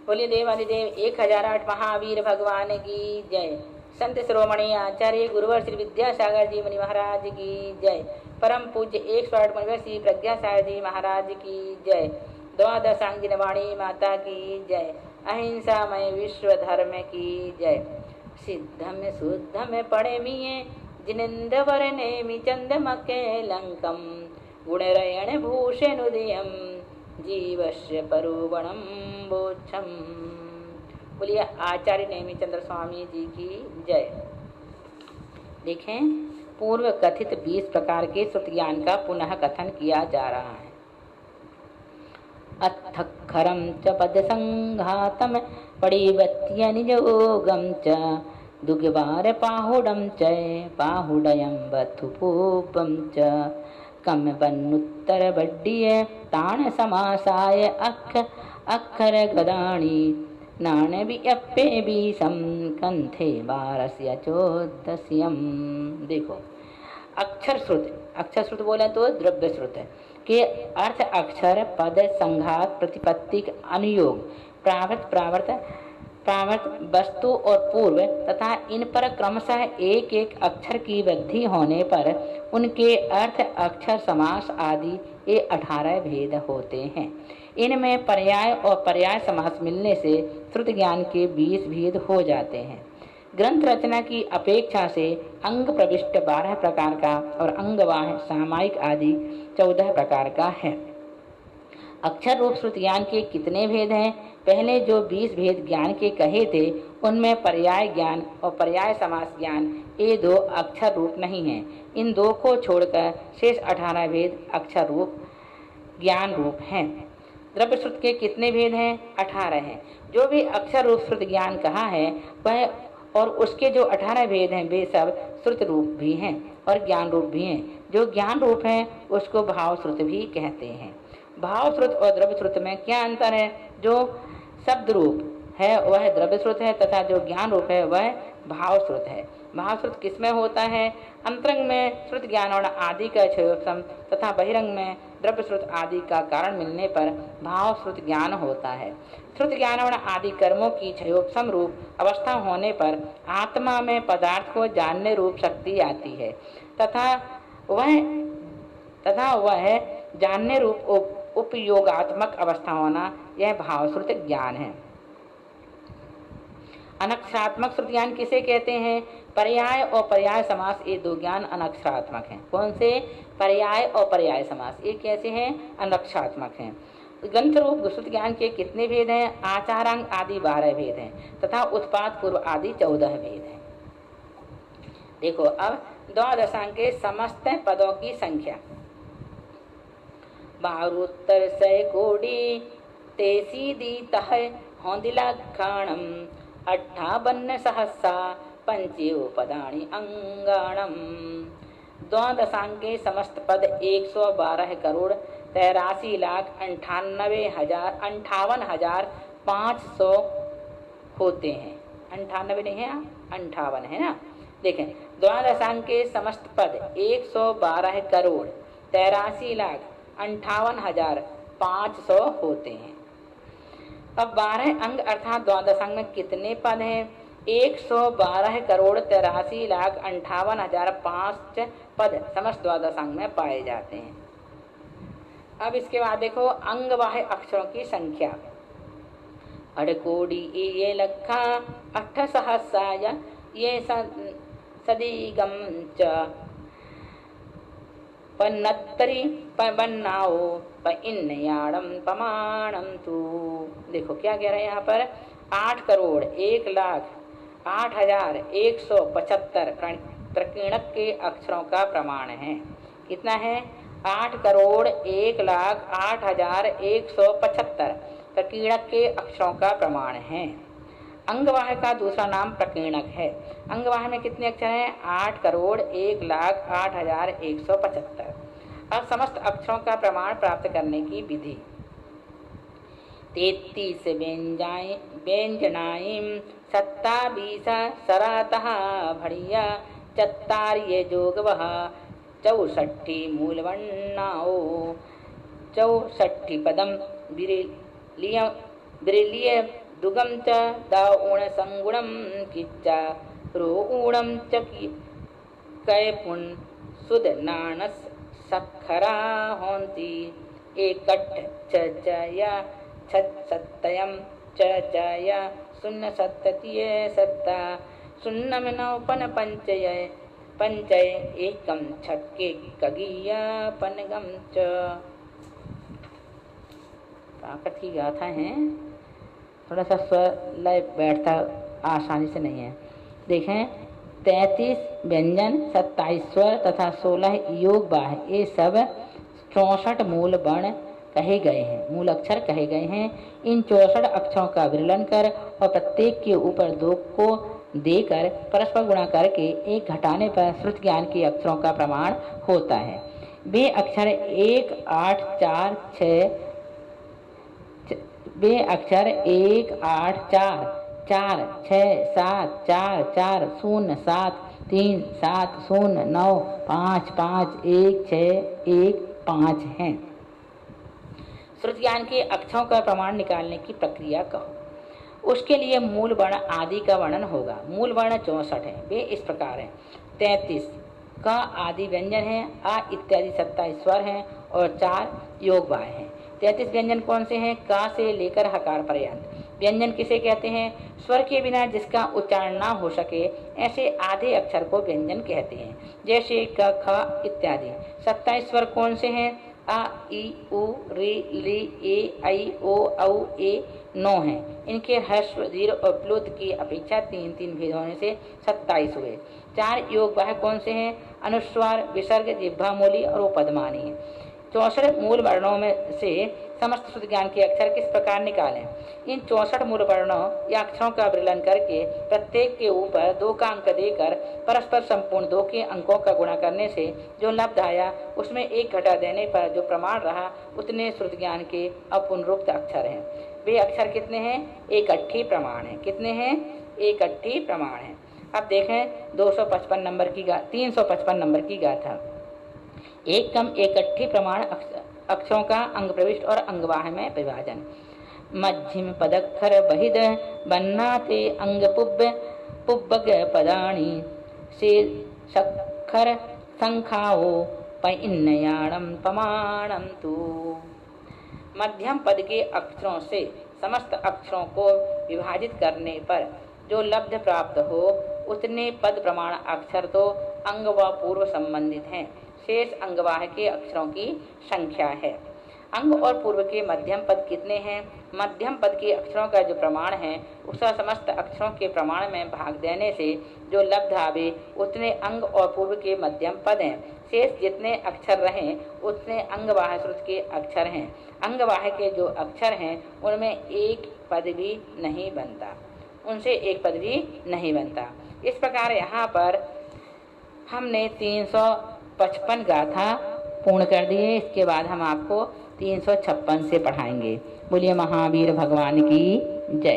बोलिए देवादिदेव 1008 महावीर भगवान की जय। संत शिरोमणि आचार्य गुरुवर श्री विद्यासागर जी मुनि महाराज की जय। परम पूज्य 108 मुनिवर श्री प्रज्ञासागर जी महाराज की जय। द्वादशांगिन वाणी माता की जय। अहिंसामय विश्व धर्म की जय। सिद्धम शुद्धम पड़े मिये जिनेन्द्र वरने मि चंदमके लंकम गुणरयण भूषणुदयम जीवस्य परुवणम बोच्छम। बोलिए आचार्य नेमिचंद्र स्वामी जी की जय। देखें, पूर्व कथित 20 प्रकार के श्रुति ज्ञान का पुनः कथन किया जा रहा है। अत्थखरम च पद संघातम पड़िवत्य निजोगम च दुग्वार पाहुडम च पाहुडयम बथुपूपम च कम बन्नुत्तर बड्डिय ताण समासाय अक्षर गदाणी नाण वियप्पे बीसम कंथे बारस्य चोदस्यम। देखो, अक्षर श्रुत बोले तो द्रव्य श्रुत के अर्थ अक्षर पद संघात प्रतिपत्तिक अनुयोग प्रावर्त वस्तु और पूर्व तथा इन पर क्रमशः एक एक अक्षर की वृद्धि होने पर उनके अर्थ अक्षर समास आदि ये 18 भेद होते हैं। इनमें पर्याय और पर्याय समास मिलने से श्रुत ज्ञान के 20 भेद हो जाते हैं। ग्रंथ रचना की अपेक्षा से अंग प्रविष्ट 12 प्रकार का और अंगवाह सामायिक आदि 14 प्रकार का है। अक्षर रूप श्रुत ज्ञान के कितने भेद हैं? पहले जो 20 भेद ज्ञान के कहे थे उनमें पर्याय ज्ञान और पर्याय समास ज्ञान ये 2 अक्षर रूप नहीं हैं। इन 2 को छोड़कर शेष 18 भेद अक्षर रूप ज्ञान रूप हैं। द्रव्य श्रुत के कितने भेद हैं? 18 हैं। जो भी अक्षर रूप श्रुत ज्ञान कहा है वह और उसके जो 18 भेद हैं वे सब श्रुत रूप भी हैं और ज्ञान रूप भी हैं। जो ज्ञान रूप है उसको भाव श्रुत भी कहते हैं। भाव श्रुत और द्रव्य श्रुत में क्या अंतर है? जो शब्द रूप है वह द्रव्य श्रुत है तथा जो ज्ञान रूप है वह भाव श्रुत है। भाव श्रुत किसमें होता है? अंतरंग में श्रुत ज्ञान और आदि का क्षयोपम तथा बहिरंग में द्रव्य श्रुत आदि का कारण मिलने पर भाव श्रुत ज्ञान होता है। श्रुत ज्ञान और आदि कर्मों की क्षयोपम रूप अवस्था होने पर आत्मा में पदार्थ को जानने रूप शक्ति आती है तथा वह जानने रूप उपयोगात्मक अवस्था होना, यह भावश्रुत ज्ञान है। अनक्षरात्मक श्रुत ज्ञान किसे कहते हैं? पर्याय और पर्याय समास ये 2 ज्ञान अनक्षरात्मक हैं। कौन से? पर्याय और पर्याय समास ये कैसे हैं? अनक्षरात्मक हैं। ग्रंथ रूप श्रुत ज्ञान के कितने भेद हैं? आचारांग आदि 12 भेद हैं तथा उत्पाद पूर्व आदि 14 भेद हैं। देखो, अब द्वादशांग के समस्त पदों की संख्या 12 कोटि 83 दीतः होंदिलक्षणम 58 सहस्रा पंचोपदानि अंगाणम। द्वादशांग के समस्त पद 112 करोड़ 83,98,500 होते हैं। 98 नहीं है, 58 है ना। देखें, द्वादशांग के समस्त पद 112 करोड़ 83,58,500 होते हैं। अब 12 अंग अर्थात द्वादशांग में कितने पद हैं? 112 करोड़ 83,58,500 पद समस्त द्वादशांग में पाए जाते हैं। अब इसके बाद देखो अंगवाह अक्षरों की संख्या 8,00,00,000 ये लखा 8 सहस्राय ये सदीगम च पन्नत्तरी पन्नाओ पन्नयाड़म पमाणम तू। देखो क्या कह रहे हैं यहाँ पर? 8,08,08,175 प्रकीर्णक के अक्षरों का प्रमाण है। कितना है? 8,01,08,175 प्रकीर्णक के अक्षरों का प्रमाण है। अंगवाह का दूसरा नाम प्रकीर्णक है। अंगवाह में कितने अक्षर हैं? 8,01,08,175। अब समस्त अक्षरों का प्रमाण प्राप्त करने की विधि 33 व्यंजनाइम 27 सरातः भड़िया 4 जोगवः 64 मूलवर्णाओ 64 पदम बिरलीय दुगम च दाऊण संगुणम किच्चा रोऊणम च कैपुन सुद नानस सखरा होंती एकट च या सत्यम च या शून्य सत्ततीय सत्ता शून्यम नौपन पंचय एकम छक्के कगिया पनगम च। ताकत की गाथा है, थोड़ा सा स्वर लय बैठता आसानी से नहीं है। देखें 33 व्यंजन, 27 स्वर तथा 16 योग बाह्य, ये सब 64 मूल वर्ण कहे गए हैं, मूल अक्षर कहे गए हैं। इन 64 अक्षरों का विरलन कर और प्रत्येक के ऊपर 2 को देकर परस्पर गुणा करके एक घटाने पर श्रुत ज्ञान के अक्षरों का प्रमाण होता है। वे अक्षर 1, 8, 4, 6 वे अक्षर 1, 8, 4, 4, 6, 7, 4, 4, 0, 7, 3, 7, 0, 9, 5, 5, 1, 6, 1, 5 हैं। श्रुत ज्ञान के अक्षरों का प्रमाण निकालने की प्रक्रिया कहो। उसके लिए मूल वर्ण आदि का वर्णन होगा। मूल वर्ण 64 है, वे इस प्रकार हैं। 33 का आदि व्यंजन है, आ इत्यादि 27 स्वर हैं और 4 योग बाह्य हैं। 33 व्यंजन कौन से हैं? का से लेकर हकार पर्यंत। व्यंजन किसे कहते हैं? स्वर के बिना जिसका उच्चारण ना हो सके ऐसे आधे अक्षर को व्यंजन कहते हैं, जैसे क, ख इत्यादि। 27 स्वर कौन से हैं? आ, ई, उ, रे, रे, ए, ऐ, ओ, औ, ए 9 हैं। इनके ह्रस्व, दीर्घ और प्लुत की अपेक्षा 3-3 भेद होने से 27 हुए। 4 योग बाह्य कौन से हैं? अनुस्वार, विसर्ग, जिह्वा मूली और उपपदमानी। 64 मूल वर्णों में से समस्त श्रुत ज्ञान के अक्षर किस प्रकार निकालें? इन 64 मूल वर्णों या अक्षरों का विरलन करके प्रत्येक के ऊपर 2 का अंक देकर परस्पर संपूर्ण 2 के अंकों का गुणा करने से जो लब्ध आया उसमें 1 घटा देने पर जो प्रमाण रहा उतने श्रुत ज्ञान के अपुनरुक्त अक्षर हैं। वे अक्षर कितने हैं? 61 प्रमाण हैं। कितने हैं? 61 प्रमाण हैं। अब देखें 355 नंबर की गाथा। एक कम 61 प्रमाण अक्षरों का अंग प्रविष्ट और अंगवाह में विभाजन। मध्यम पदक्षर बहिद बन्नाते अंग पुब्बग पदानी से सखर संखाओ पैन्नयाणम पमाणम तू। मध्यम पद के अक्षरों से समस्त अक्षरों को विभाजित करने पर जो लब्ध प्राप्त हो उतने पद प्रमाण अक्षर तो अंग व पूर्व संबंधित हैं, शेष अंगवाह के अक्षरों की संख्या है। अंग और पूर्व के मध्यम पद कितने हैं? मध्यम पद के अक्षरों का जो प्रमाण है उसका समस्त अक्षरों के प्रमाण में भाग देने से जो लब्ध आवे उतने अंग और पूर्व के मध्यम पद हैं। शेष जितने अक्षर रहें उतने अंगवाह श्रुत के अक्षर हैं। अंगवाह के जो अक्षर हैं उनमें एक पद भी नहीं बनता, उनसे एक पद भी नहीं बनता। इस प्रकार यहाँ पर हमने 355 गाथा पूर्ण कर दी है। इसके बाद हम आपको 356 से पढ़ाएंगे। बोलिए महावीर भगवान की जय।